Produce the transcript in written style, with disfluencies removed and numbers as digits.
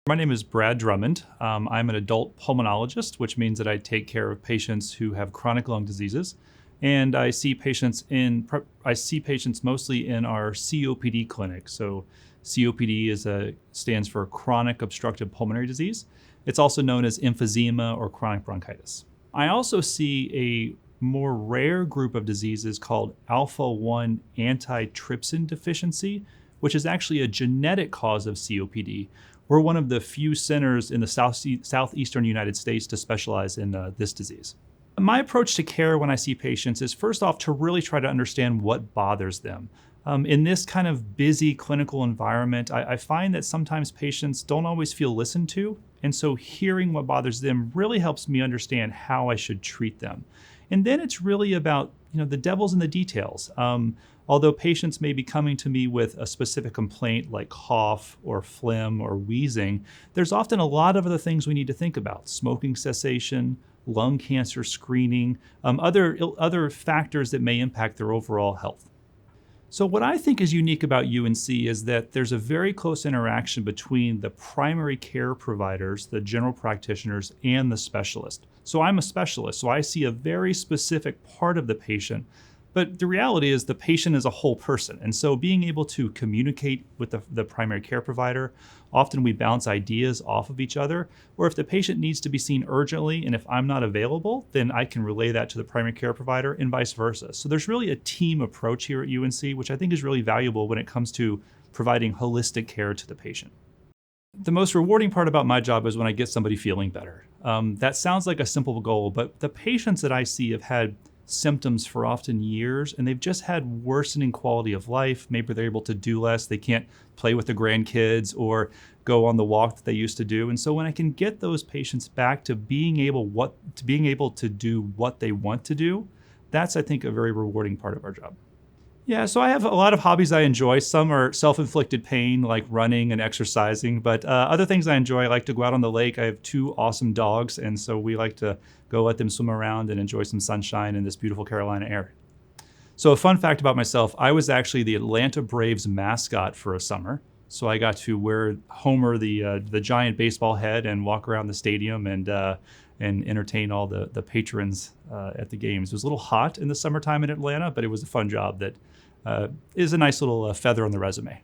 My name is Brad Drummond. I'm an adult pulmonologist, which means that I take care of patients who have chronic lung diseases, and I see patients mostly in our COPD clinic. So COPD stands for chronic obstructive pulmonary disease. It's also known as emphysema or chronic bronchitis. I also see a more rare group of diseases called alpha-1 antitrypsin deficiency, which is actually a genetic cause of COPD. We're one of the few centers in the southeastern United States to specialize in this disease. My approach to care when I see patients is first off to really try to understand what bothers them. In this kind of busy clinical environment, I find that sometimes patients don't always feel listened to, and so hearing what bothers them really helps me understand how I should treat them. And then it's really about, the devil's in the details. Although patients may be coming to me with a specific complaint like cough or phlegm or wheezing, there's often a lot of other things we need to think about: smoking cessation, lung cancer screening, other factors that may impact their overall health. So what I think is unique about UNC is that there's a very close interaction between the primary care providers, the general practitioners, and the specialist. So I'm a specialist, so I see a very specific part of the patient. But the reality is the patient is a whole person. And so being able to communicate with the primary care provider, often we bounce ideas off of each other, or if the patient needs to be seen urgently and if I'm not available, then I can relay that to the primary care provider and vice versa. So there's really a team approach here at UNC, which I think is really valuable when it comes to providing holistic care to the patient. The most rewarding part about my job is when I get somebody feeling better. That sounds like a simple goal, but the patients that I see have had symptoms for often years, and they've just had worsening quality of life. Maybe they're able to do less. They can't play with the grandkids or go on the walk that they used to do. And so when I can get those patients back to being able to do what they want to do, that's, I think, a very rewarding part of our job. Yeah, so I have a lot of hobbies I enjoy. Some are self-inflicted pain, like running and exercising, but other things I enjoy, I like to go out on the lake. I have two awesome dogs, and so we like to go let them swim around and enjoy some sunshine in this beautiful Carolina air. So a fun fact about myself, I was actually the Atlanta Braves mascot for a summer. So I got to wear Homer, the giant baseball head, and walk around the stadium and entertain all the patrons at the games. It was a little hot in the summertime in Atlanta, but it was a fun job that is a nice little feather on the resume.